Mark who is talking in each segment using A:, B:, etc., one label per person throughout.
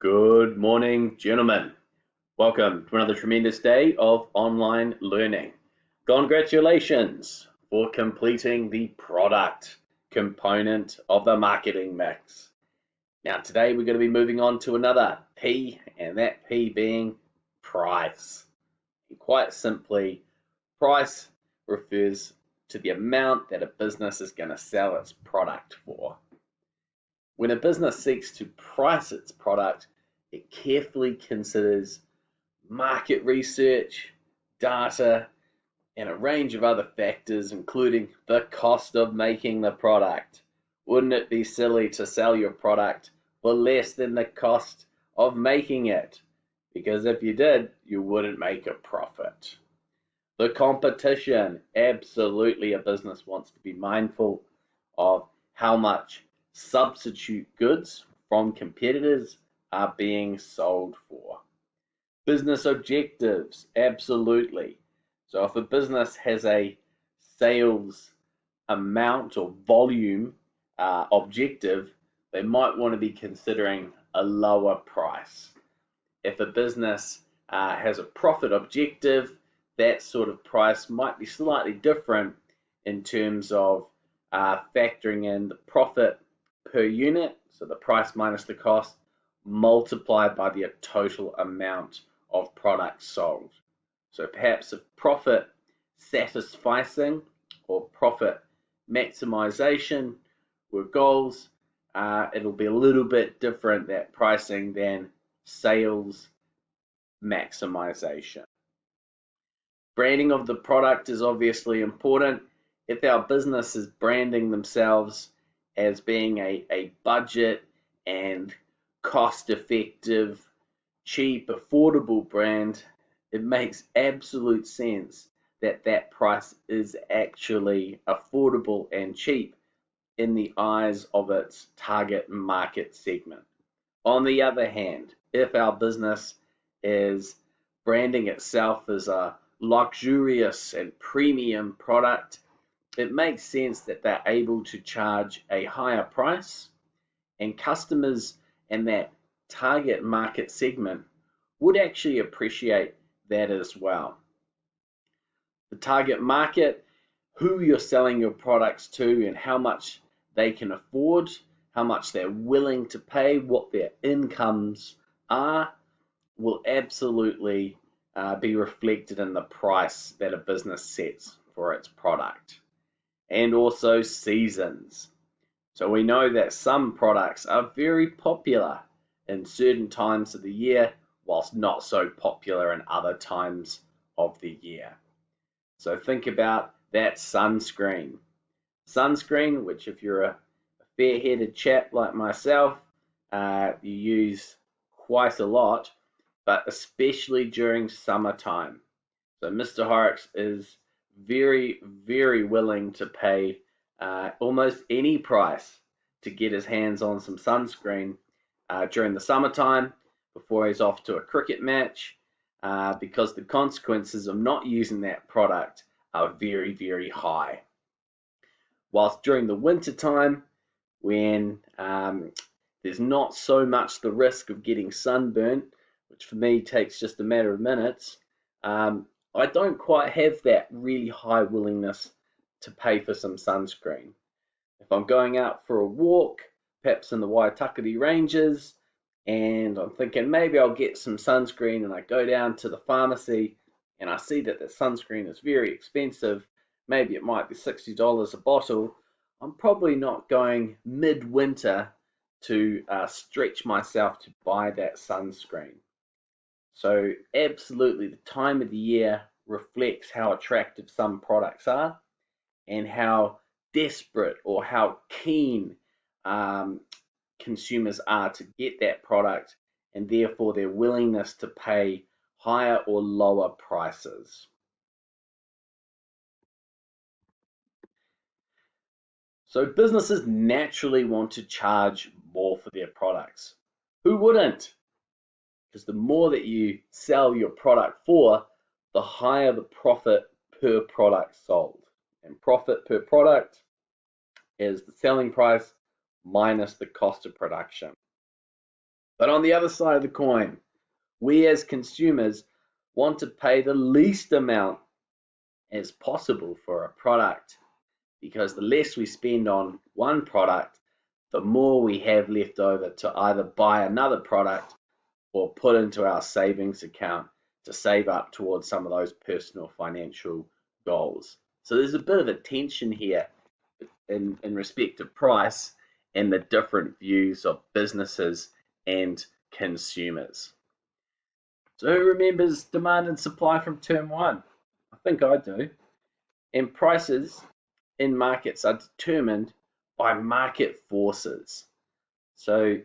A: Good morning, gentlemen. Welcome to another tremendous day of online learning. Congratulations for completing the product component of the marketing mix. Now, today we're going to be moving on to another P, and that P being price. And quite simply, price refers to the amount that a business is going to sell its product for. When a business seeks to price its product, it carefully considers market research, data, and a range of other factors, including the cost of making the product. Wouldn't it be silly to sell your product for less than the cost of making it? Because if you did, you wouldn't make a profit. The competition, absolutely a business wants to be mindful of how much substitute goods from competitors are being sold for. Business objectives, absolutely. So if a business has a sales amount or volume objective, they might want to be considering a lower price. If a business has a profit objective, that sort of price might be slightly different in terms of factoring in the profit per unit, so the price minus the cost, multiplied by the total amount of products sold. So perhaps if profit satisficing or profit maximization were goals, it'll be a little bit different, that pricing, than sales maximization. Branding of the product is obviously important. If our business is branding themselves as being a budget and cost-effective, cheap, affordable brand, it makes absolute sense that that price is actually affordable and cheap in the eyes of its target market segment. On the other hand, if our business is branding itself as a luxurious and premium product, it makes sense that they're able to charge a higher price, and customers and that target market segment would actually appreciate that as well. The target market, who you're selling your products to, and how much they can afford, how much they're willing to pay, what their incomes are, will absolutely be reflected in the price that a business sets for its product. And also seasons. So we know that some products are very popular in certain times of the year, whilst not so popular in other times of the year. So think about that sunscreen. Sunscreen, which if you're a fair-headed chap like myself, you use quite a lot, but especially during summertime. So Mr. Horrocks is very, very willing to pay almost any price to get his hands on some sunscreen during the summertime before he's off to a cricket match, because the consequences of not using that product are very, very high. Whilst during the winter time, when there's not so much the risk of getting sunburnt, which for me takes just a matter of minutes, I don't quite have that really high willingness to pay for some sunscreen. If I'm going out for a walk, perhaps in the Waitakere Ranges, and I'm thinking maybe I'll get some sunscreen, and I go down to the pharmacy and I see that the sunscreen is very expensive, maybe it might be $60 a bottle, I'm probably not going midwinter to stretch myself to buy that sunscreen. So absolutely, the time of the year reflects how attractive some products are and how desperate or how keen consumers are to get that product, and therefore their willingness to pay higher or lower prices. So businesses naturally want to charge more for their products. Who wouldn't? Because the more that you sell your product for, the higher the profit per product sold. And profit per product is the selling price minus the cost of production. But on the other side of the coin, we as consumers want to pay the least amount as possible for a product, because the less we spend on one product, the more we have left over to either buy another product or put into our savings account to save up towards some of those personal financial goals. So there's a bit of a tension here in respect to price and the different views of businesses and consumers. So who remembers demand and supply from term one? I think I do. And prices in markets are determined by market forces. So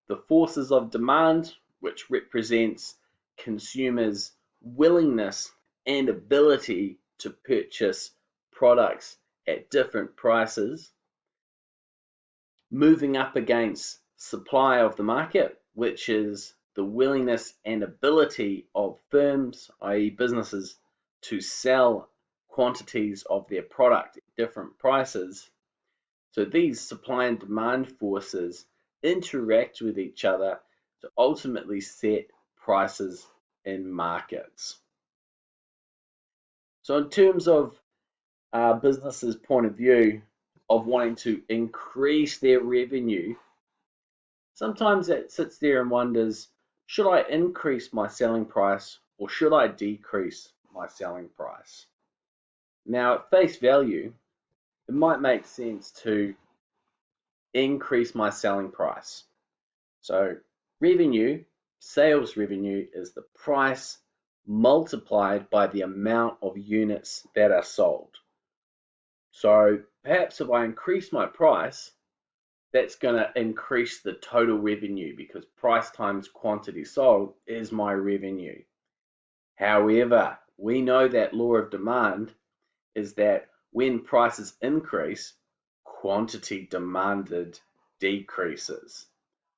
A: the forces of demand, which represents consumers' willingness and ability to purchase products at different prices, moving up against supply of the market, which is the willingness and ability of firms, i.e. businesses, to sell quantities of their product at different prices. So these supply and demand forces interact with each other to ultimately set prices in markets. So in terms of businesses' point of view of wanting to increase their revenue, sometimes it sits there and wonders, should I increase my selling price or should I decrease my selling price? Now, at face value, it might make sense to increase my selling price. So revenue, sales revenue, is the price multiplied by the amount of units that are sold. So perhaps if I increase my price, that's going to increase the total revenue because price times quantity sold is my revenue. However, we know that law of demand is that when prices increase, quantity demanded decreases.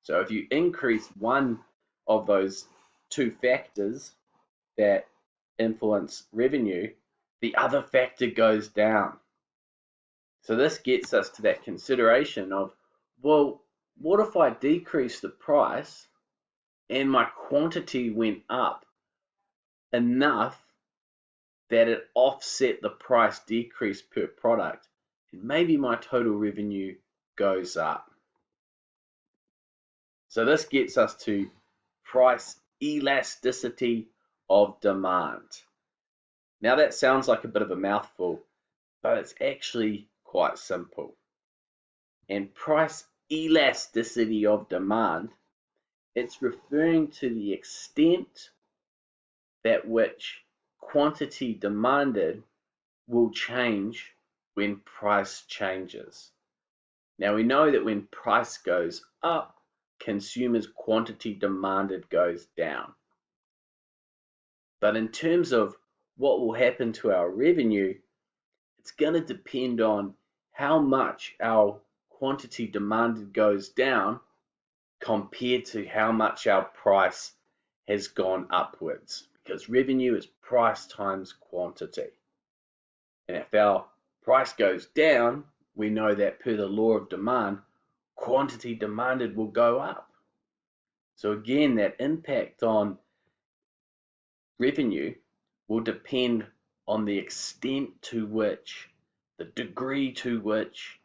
A: So if you increase one of those two factors that influence revenue, the other factor goes down. So this gets us to that consideration of, well, what if I decrease the price and my quantity went up enough that it offset the price decrease per product, and maybe my total revenue goes up. So this gets us to price elasticity of demand. Now that sounds like a bit of a mouthful, but it's actually quite simple. And price elasticity of demand, it's referring to the extent that which quantity demanded will change when price changes. Now we know that when price goes up, consumers' quantity demanded goes down. But in terms of what will happen to our revenue, it's going to depend on how much our quantity demanded goes down compared to how much our price has gone upwards, because revenue is price times quantity. And if our price goes down, we know that per the law of demand, quantity demanded will go up. So again, that impact on revenue will depend on the extent to which, the degree to which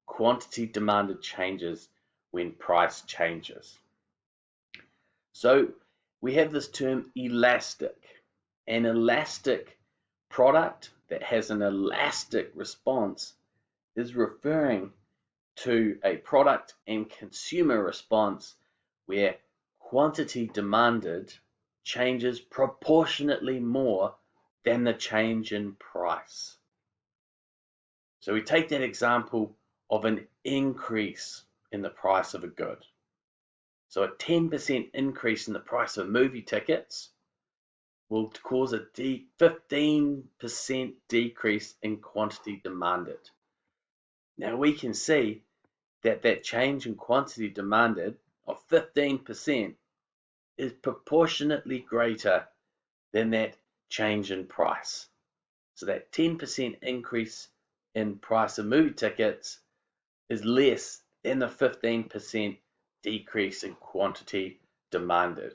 A: quantity demanded changes when price changes. So we have this term elastic. An elastic product that has an elastic response is referring to a product and consumer response where quantity demanded changes proportionately more than the change in price. So we take that example of an increase in the price of a good. So a 10% increase in the price of movie tickets will cause a 15% decrease in quantity demanded. Now we can see that that change in quantity demanded of 15% is proportionately greater than that change in price. So that 10% increase in price of movie tickets is less than the 15% decrease in quantity demanded.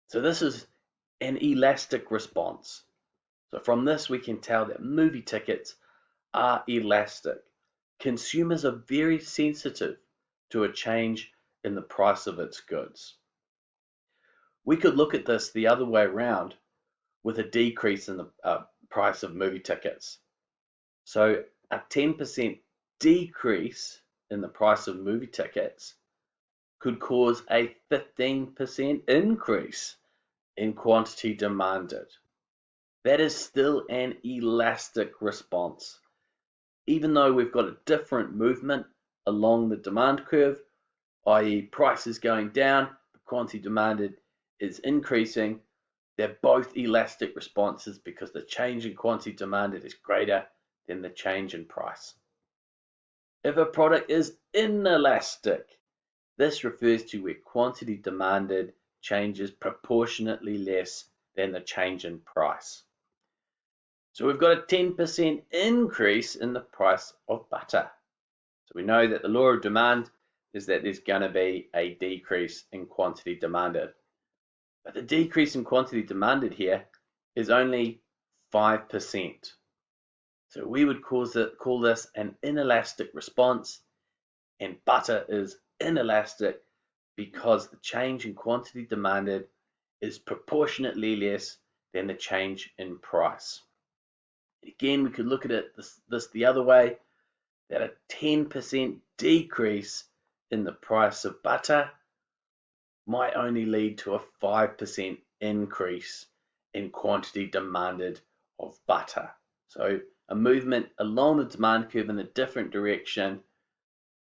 A: So this is an elastic response. So from this we can tell that movie tickets are elastic. Consumers are very sensitive to a change in the price of its goods. We could look at this the other way around with a decrease in the price of movie tickets. So a 10% decrease in the price of movie tickets could cause a 15% increase in quantity demanded. That is still an elastic response. Even though we've got a different movement along the demand curve, i.e. prices going down, the quantity demanded is increasing, they're both elastic responses because the change in quantity demanded is greater than the change in price. If a product is inelastic, this refers to where quantity demanded changes proportionately less than the change in price. So we've got a 10% increase in the price of butter. So we know that the law of demand is that there's going to be a decrease in quantity demanded. But the decrease in quantity demanded here is only 5%. So we would call this an inelastic response, and butter is inelastic because the change in quantity demanded is proportionately less than the change in price. Again, we could look at it this the other way, that a 10% decrease in the price of butter might only lead to a 5% increase in quantity demanded of butter. So a movement along the demand curve in a different direction,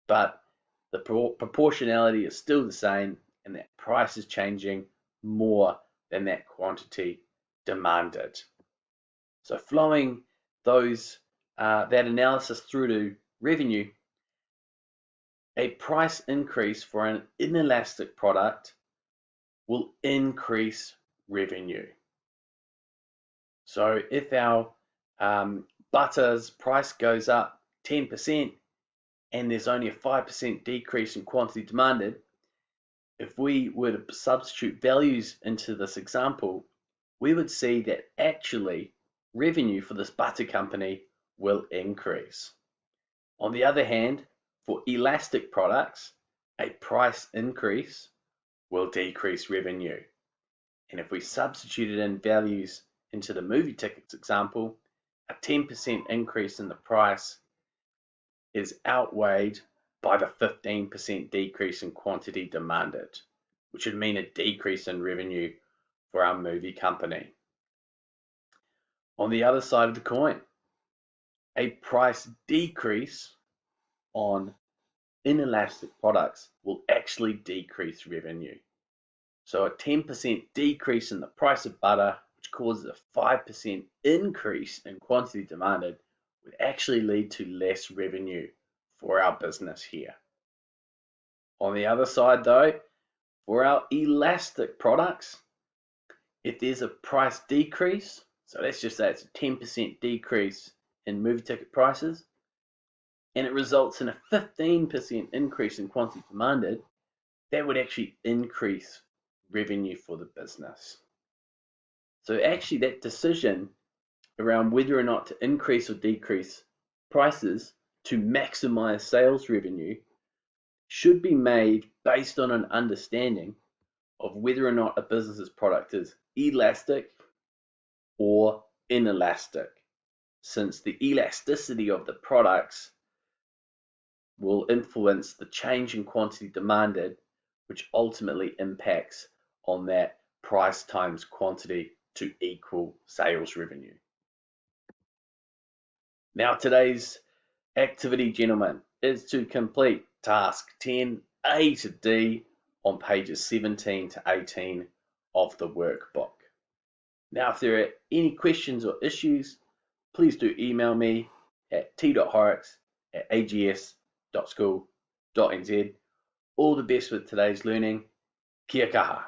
A: but the proportionality is still the same, and that price is changing more than that quantity demanded. So flowing that analysis through to revenue, a price increase for an inelastic product will increase revenue. So if our butter's price goes up 10% and there's only a 5% decrease in quantity demanded, if we were to substitute values into this example, we would see that actually revenue for this butter company will increase. On the other hand, for elastic products, a price increase will decrease revenue. And if we substituted in values into the movie tickets example, a 10% increase in the price is outweighed by the 15% decrease in quantity demanded, which would mean a decrease in revenue for our movie company. On the other side of the coin, a price decrease on inelastic products will actually decrease revenue. So a 10% decrease in the price of butter, which causes a 5% increase in quantity demanded, would actually lead to less revenue for our business here. On the other side though, for our elastic products, if there's a price decrease, so let's just say it's a 10% decrease in movie ticket prices, and it results in a 15% increase in quantity demanded, that would actually increase revenue for the business. So actually that decision around whether or not to increase or decrease prices to maximize sales revenue should be made based on an understanding of whether or not a business's product is elastic or inelastic, since the elasticity of the products will influence the change in quantity demanded, which ultimately impacts on that price times quantity to equal sales revenue. Now today's activity, gentlemen, is to complete task 10A to D on pages 17 to 18 of the workbook. Now if there are any questions or issues, please do email me at t.horrocks@ags.school.nz. All the best with today's learning. Kia kaha.